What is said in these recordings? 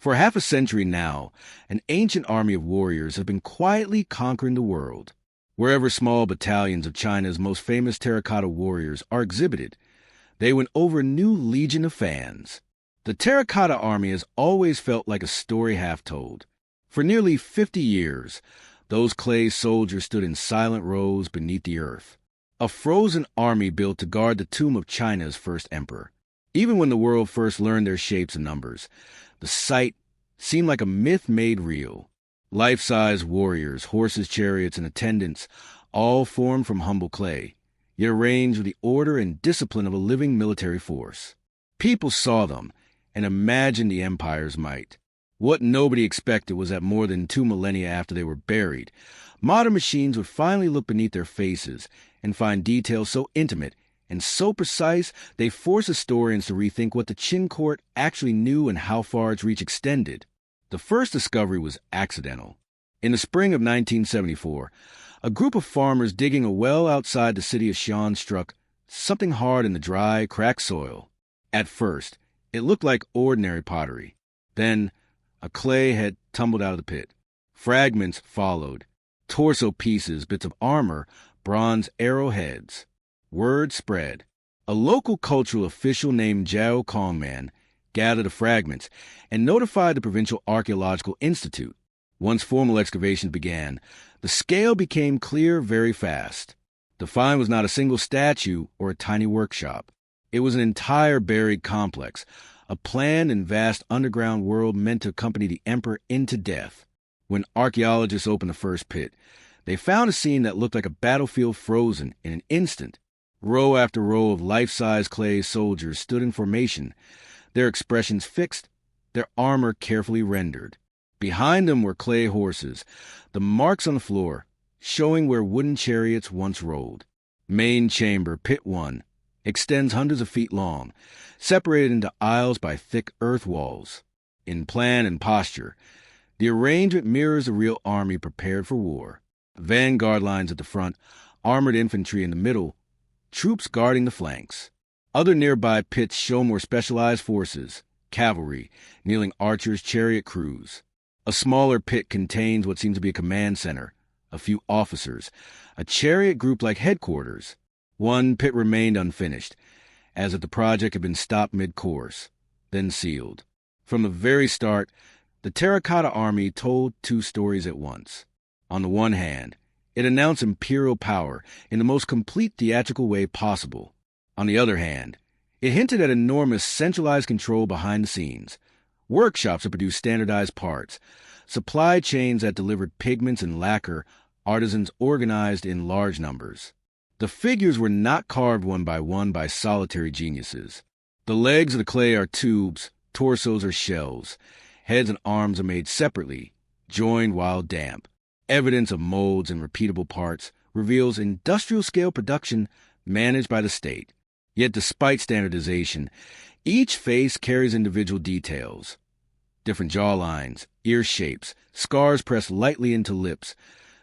For half a century now, an ancient army of warriors has been quietly conquering the world. Wherever small battalions of China's most famous terracotta warriors are exhibited, they win over a new legion of fans. The Terracotta Army has always felt like a story half told. For nearly 50 years, those clay soldiers stood in silent rows beneath the earth, a frozen army built to guard the tomb of China's first emperor. Even when the world first learned their shapes and numbers, the sight seemed like a myth made real. Life-size warriors, horses, chariots, and attendants, all formed from humble clay, yet arranged with the order and discipline of a living military force. People saw them and imagined the empire's might. What nobody expected was that more than 2 millennia after they were buried, modern machines would finally look beneath their faces and find details so intimate and so precise they force historians to rethink what the Qin court actually knew and how far its reach extended. The first discovery was accidental. In the spring of 1974, a group of farmers digging a well outside the city of Xi'an struck something hard in the dry, cracked soil. At first, it looked like ordinary pottery. Then, a clay had tumbled out of the pit. Fragments followed. Torso pieces, bits of armor, bronze arrowheads. Word spread. A local cultural official named Zhao Kongman gathered the fragments and notified the Provincial Archaeological Institute. Once formal excavations began, the scale became clear very fast. The find was not a single statue or a tiny workshop. It was an entire buried complex, a planned and vast underground world meant to accompany the emperor into death. When archaeologists opened the first pit, they found a scene that looked like a battlefield frozen in an instant. Row after row of life-size clay soldiers stood in formation, their expressions fixed, their armor carefully rendered. Behind them were clay horses, the marks on the floor showing where wooden chariots once rolled. Main chamber, pit 1, extends hundreds of feet long, separated into aisles by thick earth walls. In plan and posture, the arrangement mirrors a real army prepared for war. Vanguard lines at the front, armored infantry in the middle, troops guarding the flanks. Other nearby pits show more specialized forces, cavalry, kneeling archers, chariot crews. A smaller pit contains what seems to be a command center, a few officers, a chariot group like headquarters. One pit remained unfinished, as if the project had been stopped mid-course, then sealed. From the very start, the Terracotta Army told 2 stories at once. On the one hand, it announced imperial power in the most complete theatrical way possible. On the other hand, it hinted at enormous centralized control behind the scenes, workshops that produced standardized parts, supply chains that delivered pigments and lacquer, artisans organized in large numbers. The figures were not carved one by solitary geniuses. The legs of the clay are tubes, torsos are shells, heads and arms are made separately, joined while damp. Evidence of molds and repeatable parts reveals industrial-scale production managed by the state. Yet despite standardization, each face carries individual details. Different jawlines, ear shapes, scars pressed lightly into lips,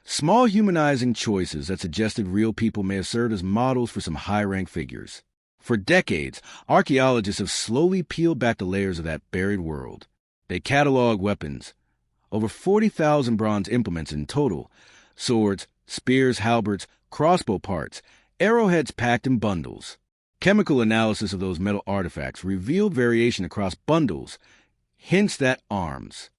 small humanizing choices that suggested real people may have served as models for some high-rank figures. For decades, archaeologists have slowly peeled back the layers of that buried world. They catalog weapons, over 40,000 bronze implements in total, swords, spears, halberds, crossbow parts, arrowheads packed in bundles. Chemical analysis of those metal artifacts revealed variation across bundles, hints that arms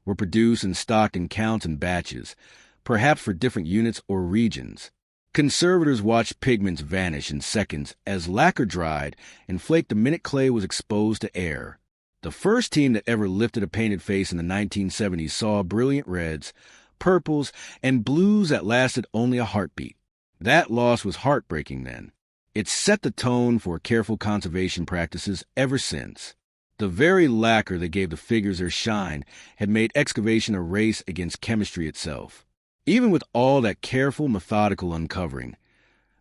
were produced and stocked in counts and batches, perhaps for different units or regions. Conservators watched pigments vanish in seconds as lacquer dried and flaked the minute clay was exposed to air. The first team that ever lifted a painted face in the 1970s saw brilliant reds, purples, and blues that lasted only a heartbeat. That loss was heartbreaking then. It set the tone for careful conservation practices ever since. The very lacquer that gave the figures their shine had made excavation a race against chemistry itself. Even with all that careful, methodical uncovering,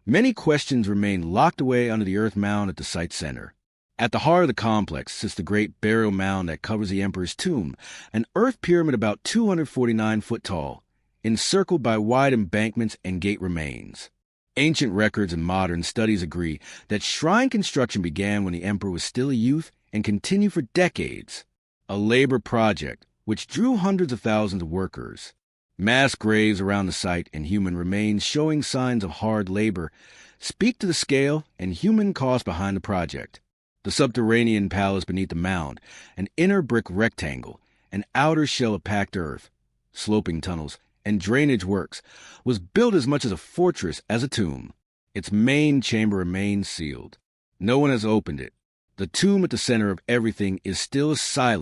many questions remain locked away under the earth mound at the site's center. At the heart of the complex sits the great burial mound that covers the emperor's tomb, an earth pyramid about 249 foot tall, encircled by wide embankments and gate remains. Ancient records and modern studies agree that shrine construction began when the emperor was still a youth and continued for decades. a labor project which drew hundreds of thousands of workers. Mass graves around the site and human remains showing signs of hard labor speak to the scale and human cost behind the project. The subterranean palace beneath the mound, an inner brick rectangle, an outer shell of packed earth, sloping tunnels, and drainage works, was built as much as a fortress as a tomb. Its main chamber remains sealed. No one has opened it. The tomb at the center of everything is still silent.